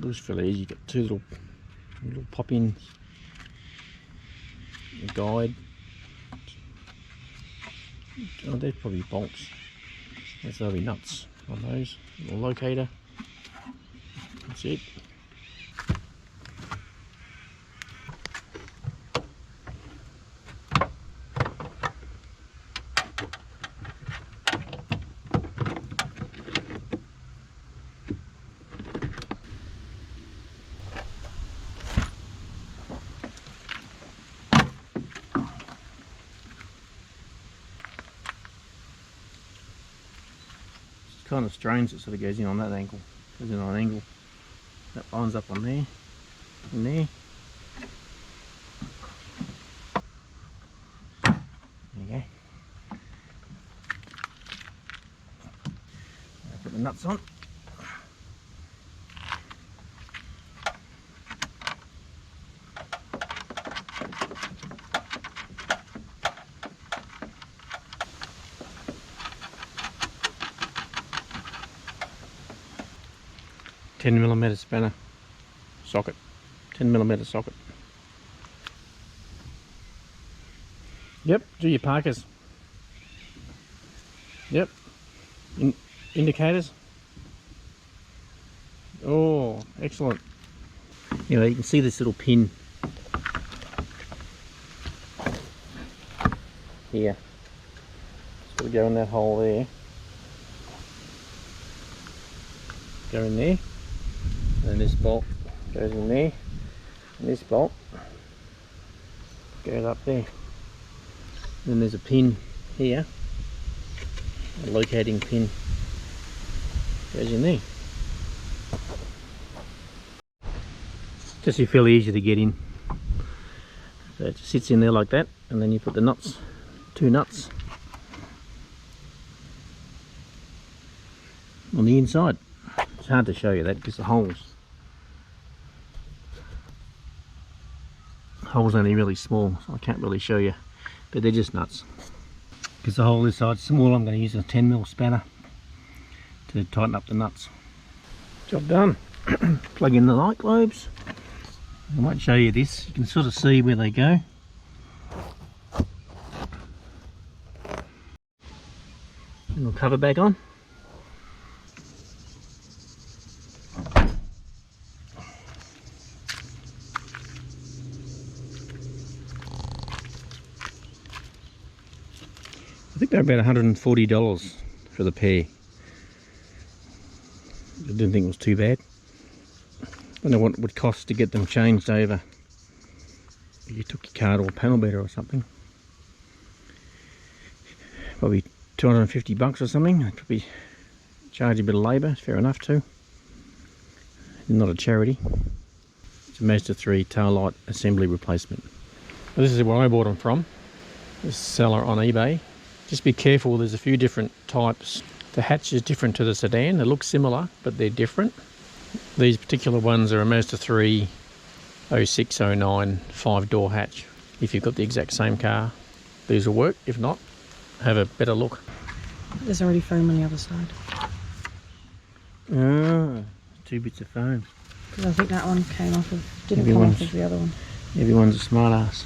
looks fairly easy. You've got two little pop-in guide. Oh, they're probably bolts. There'll be nuts on those. Little locator. That's it. Kind of strange, it sort of goes in on that angle, goes in on an angle that lines up on there and there. There you go. I'll put the nuts on. $10mm spanner socket, 10mm socket. Yep, do your parkers. Yep, indicators. Oh, excellent. Anyway, you can see this little pin here. It's got to go in that hole there. Go in there. And this bolt goes in there, and this bolt goes up there. Then there's a pin here, a locating pin goes in there. Just fairly easy to get in. So it just sits in there like that, and then you put the nuts, two nuts, on the inside. It's hard to show you that because the holes only really small, so I can't really show you, but they're just nuts. Because the hole this side's small, I'm going to use a 10mm spanner to tighten up the nuts. Job done. Plug in the light globes. I might show you this, you can sort of see where they go. Little cover back on. I think they're about $140 for the pair. I didn't think it was too bad. I don't know what it would cost to get them changed over. If you took your car to a panel beater or something. Probably $250 or something. I'd probably charge a bit of labour, fair enough too. Not a charity. It's a Mazda 3 Taillight assembly replacement. Well, this is where I bought them from. This seller on eBay. Just be careful, there's a few different types. The hatch is different to the sedan. They look similar, but they're different. These particular ones are a Mazda 3 06, 09 5-door hatch. If you've got the exact same car, these will work. If not, have a better look. There's already foam on the other side. Ah, 2 bits of foam. Because I think that one came off of, didn't come off of the other one. Everyone's a smart ass.